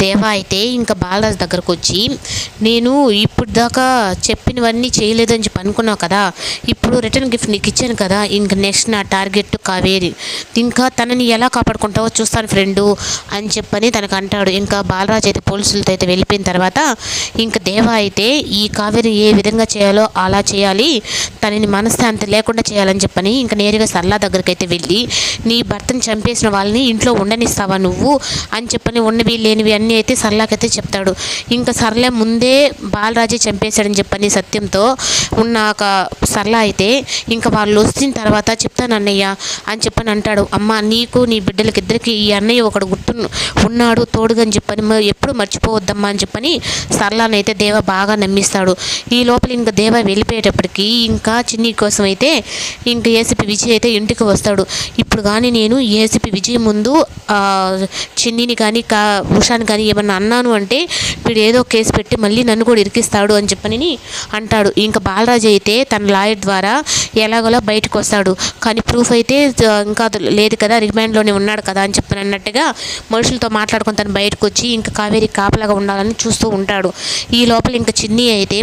దేవ అయితే ఇంకా బాలరాజు దగ్గరకు వచ్చి, నేను ఇప్పుడు దాకా చెప్పినవన్నీ చేయలేదని చెప్పి అనుకున్నావు కదా, ఇప్పుడు రిటర్న్ గిఫ్ట్ నీకు ఇచ్చాను కదా, ఇంక నెక్స్ట్ నా టార్గెట్ కావేరి, ఇంకా తనని ఎలా కాపాడుకుంటావో చూస్తాను ఫ్రెండు అని చెప్పని తనకు అంటాడు. ఇంకా బాలరాజు అయితే పోలీసులతో అయితే వెళ్ళిపోయిన తర్వాత ఇంకా దేవ అయితే ఈ కావేరి ఏ విధంగా చేయాలో అలా చేయాలి, తనని మనశ్శాంతి లేకుండా చేయాలని చెప్పని ఇంకా నేరుగా సరళ దగ్గరికి అయితే వెళ్ళి, నీ భర్తను చంపేసిన వాళ్ళని ఇంట్లో ఉండనిస్తావా నువ్వు అని చెప్పని ఉన్నవి లేనివి అన్నీ అయితే సరళకైతే చెప్తాడు. ఇంకా సరళ ముందే బాలరాజే చంపేశాడని చెప్పని సత్యంతో ఉన్న ఒక సరళ అయితే ఇంకా వాళ్ళు వచ్చిన తర్వాత చెప్తాను అన్నయ్య అని చెప్పని అంటాడు. అమ్మ నీకు నీ బిడ్డలకి ఇద్దరికి ఈ అన్నయ్య ఒకడు ఉన్నాడు తోడుగని చెప్పని ఎప్పుడు మర్చిపోవద్దమ్మా అని చెప్పని సరళనైతే దేవ బాగా నమ్మిస్తాడు. ఈ లోపల ఇంకా దేవ వెళ్ళిపోయేటప్పటికి ఇంకా చిన్ని కోసం అయితే ఇంకా ఏసీపీ విజయ్ అయితే ఇంటికి వస్తాడు. ఇప్పుడు కానీ నేను ఏసీపీ విజయ్ ముందు చిన్నిని కానీ ఉషాని కానీ ఏమన్నా అన్నాను అంటే వీడు ఏదో కేసు పెట్టి మళ్ళీ నన్ను కూడా ఇరికిస్తాడు అని చెప్పని అంటాడు. ఇంకా బాలరాజు అయితే తన లాయర్ ద్వారా ఎలాగోలా బయటకు వస్తాడు. కానీ ప్రూఫ్ అయితే ఇంకా లేదు కదా, రిమాండ్లోనే ఉన్నాడు కదా అని చెప్పని అన్నట్టుగా మనుషులతో మాట్లాడుకుని తను బయటకు వచ్చి ఇంకా కావేరి కాపలాగా ఉండాలని చూస్తూ ఉంటాడు. ఈ లోపల ఇంకా చిన్ని అయితే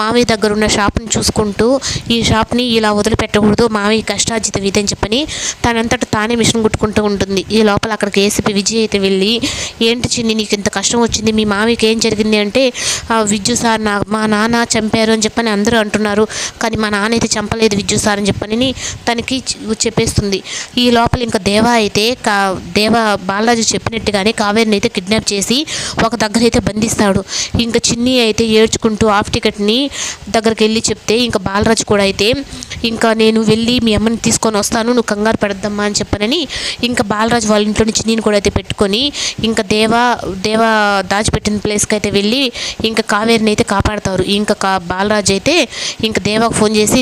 మామయ్య దగ్గర ఉన్న షాప్ని చూసుకుంటూ ఈ షాప్ని ఇలా వదిలిపెట్టకూడదు, మామయ్య కష్టార్జితం ఇదని చెప్పని తనంతట తానే మిషన్ కుట్టుకుంటూ ఉంటుంది. ఈ లోపల అక్కడికి ఏసీపీ విజయ్ అయితే వెళ్ళి, ఏంటి చిన్ని నీకు ఇంత కష్టం వచ్చింది, మీ మామయ్యకి ఏం జరిగింది అంటే, విద్యు సార్ మా నాన్న చంపారు అని చెప్పని అందరూ అంటున్నారు, కానీ మా నాన్న అయితే చంపలేదు విద్యు సార్ అని చెప్పని తనకి చెప్పేస్తుంది. ఈ లోపల ఇంకా దేవ అయితే బాలరాజు చెప్పినట్టుగానే కావేరిని అయితే కిడ్నాప్ చేసి ఒక దగ్గర అయితే బంధిస్తాడు. ఇంకా చిన్ని అయితే ఏడ్చుకుంటూ హాఫ్ టికెట్ని దగ్గరికి వెళ్ళి చెప్తే ఇంకా బాలరాజు కూడా అయితే ఇంకా నేను వెళ్ళి మీ అమ్మని తీసుకొని వస్తాను, నువ్వు కంగారు పడద్దమ్మా అని చెప్పనని ఇంకా బాలరాజు వాళ్ళ ఇంట్లోని చిన్నిని కూడా అయితే పెట్టుకొని ఇంకా దేవ దాచిపెట్టిన ప్లేస్కి అయితే వెళ్ళి ఇంకా కావేరిని అయితే కాపాడతారు. ఇంకా బాలరాజు అయితే ఇంకా దేవాకు ఫోన్ చేసి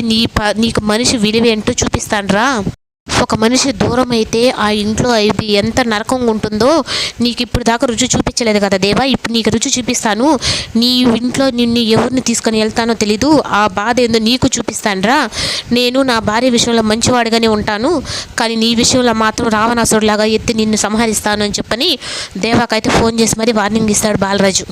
నీకు మనిషి విలువేంటో చూపిస్తానురా, ఒక మనిషి దూరం అయితే ఆ ఇంట్లో ఇది ఎంత నరకంగా ఉంటుందో నీకు ఇప్పుడు దాకా రుచి చూపించలేదు కదా దేవా, ఇప్పుడు నీకు రుచి చూపిస్తాను, నీ ఇంట్లో నిన్ను ఎవరిని తీసుకొని వెళ్తానో తెలీదు, ఆ బాధ ఏందో నీకు చూపిస్తానురా, నేను నా భార్య విషయంలో మంచివాడిగానే ఉంటాను, కానీ నీ విషయంలో మాత్రం రావణాసురులాగా ఎత్తి నిన్ను సంహరిస్తాను అని చెప్పని దేవాకైతే ఫోన్ చేసి మరీ వార్నింగ్ ఇస్తాడు బాలరాజు.